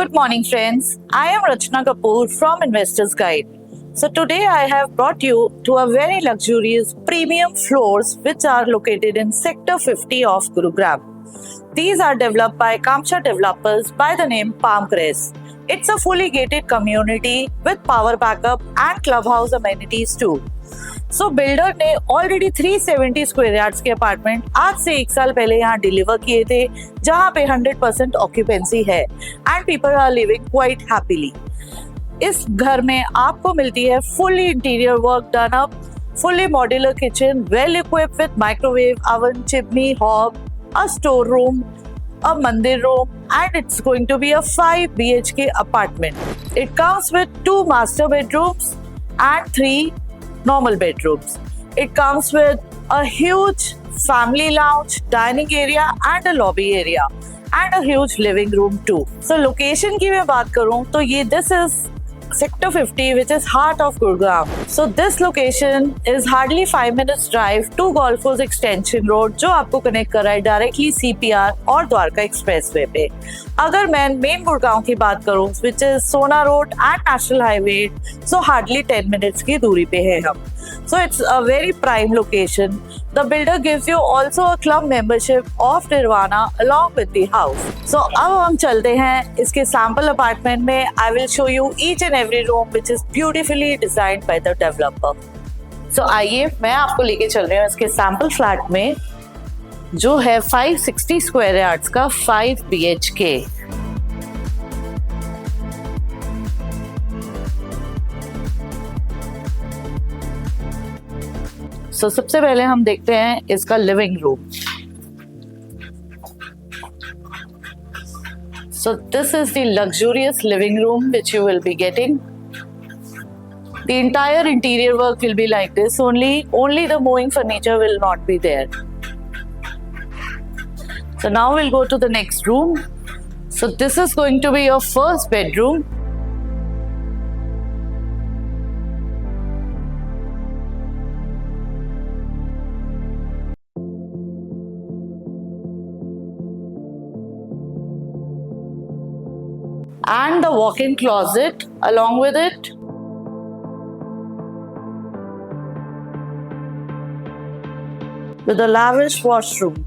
Good morning, friends. I am Rachna Kapoor from Investors Guide. So today I have brought you to a very luxurious premium floors which are located in Sector 50 of Gurugram. These are developed by Kamcha developers by the name Palm Crest. It's a fully gated community with power backup and clubhouse amenities too. So builder ने already 370 square yards के apartment आज से 1 साल पहले यहाँ deliver किए थे, जहाँ पे 100% ऑक्यूपेंसी है and people are living quite happily. इस घर में आपको मिलती है fully interior work done up, fully modular kitchen, well equipped with microwave, oven, chimney, hob, a store room, a mandir room, and it's going to be a 5 BHK apartment. It comes with 2 master bedrooms and 3 normal bedrooms. It comes with a huge family lounge, dining area and a lobby area and a huge living room too. So location की मैं बात करूँ तो ये this is Sector 50, which is heart of Gurugram. So this location is hardly 5 minutes drive to Golf Course Extension Road, जो आपको connect कर रहा है डायरेक्टली CPR और द्वारका एक्सप्रेसवे पे। अगर मैं मेन गुड़गांव की बात करूँ, which is सोना road and national highway, so hardly 10 minutes की दूरी पे है हम। So it's a very prime location. The builder gives you also a club membership of Nirvana along with the house. So अब हम चलते हैं इसके sample apartment में. I will show you each and every room which is beautifully designed by the developer. So आइए मैं आपको लेके चल रही हूँ इसके sample flat में, जो है 560 square yards का 5 BHK. So, सबसे पहले हम देखते हैं इसका living room. So this is the luxurious living room which you will be getting. The entire interior work will be like this. Only the moving furniture will not be there. So now we'll go to the next room. So this is going to be your first bedroom. And the walk-in closet along with it. With a lavish washroom.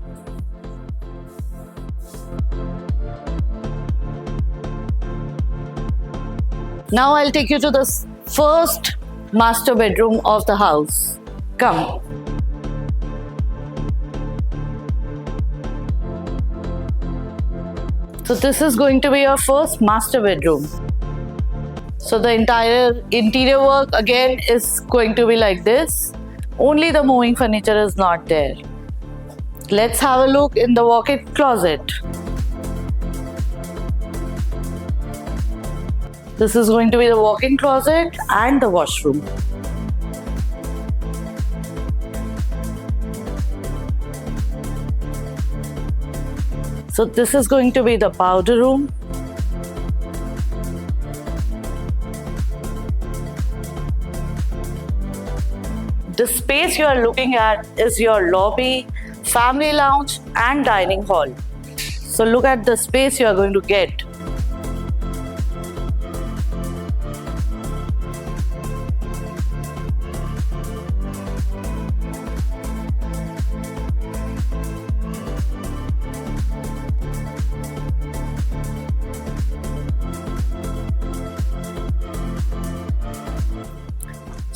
Now I'll take you to the first master bedroom of the house. Come. So this is going to be your first master bedroom. So the entire interior work again is going to be like this. Only the moving furniture is not there. Let's have a look in the walk-in closet. This is going to be the walk-in closet and the washroom. So this is going to be the powder room. The space you are looking at is your lobby, family lounge and dining hall. So look at the space you are going to get.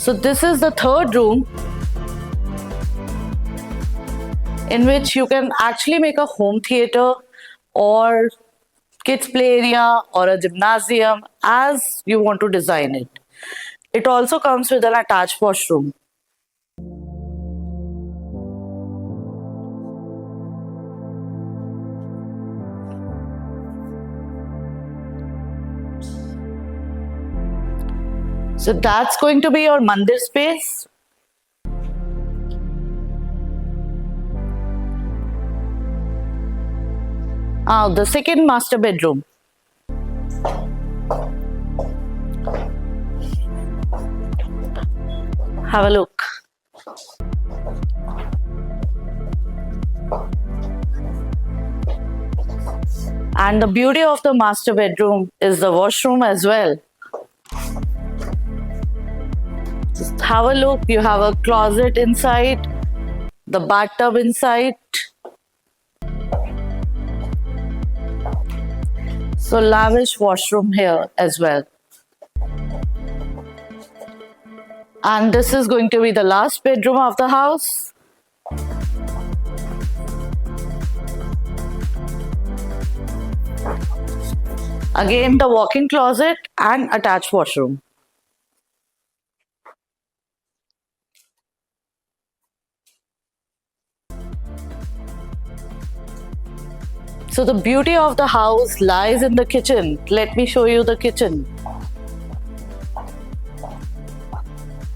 So this is the third room in which you can actually make a home theater or kids play area or a gymnasium as you want to design it. It also comes with an attached washroom. So that's going to be your mandir space. Now the second master bedroom. Have a look. And the beauty of the master bedroom is the washroom as well. Just have a look. You have a closet inside, the bathtub inside. So lavish washroom here as well. And this is going to be the last bedroom of the house. Again, the walk-in closet and attached washroom. So the beauty of the house lies in the kitchen. Let me show you the kitchen.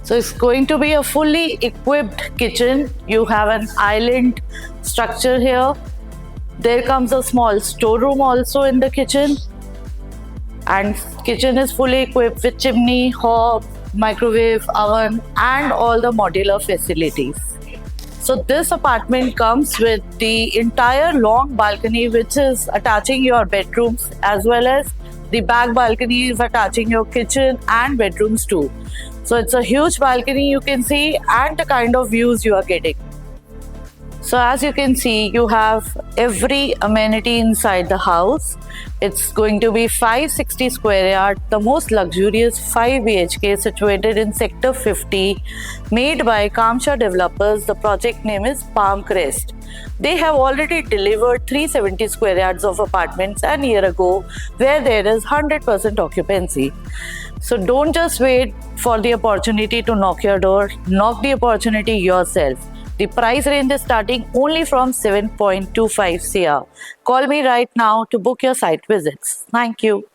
So it's going to be a fully equipped kitchen. You have an island structure here. There comes a small storeroom also in the kitchen. And kitchen is fully equipped with chimney, hob, microwave, oven and all the modular facilities. So this apartment comes with the entire long balcony which is attaching your bedrooms, as well as the back balcony is attaching your kitchen and bedrooms too. So it's a huge balcony you can see, and the kind of views you are getting. So as you can see, you have every amenity inside the house. It's going to be 560 square yard, the most luxurious 5 BHK situated in Sector 50, made by Kamsha Developers. The project name is Palm Crest. They have already delivered 370 square yards of apartments a year ago, where there is 100% occupancy. So don't just wait for the opportunity to knock your door. Knock the opportunity yourself. The price range is starting only from 7.25 CR. Call me right now to book your site visits. Thank you.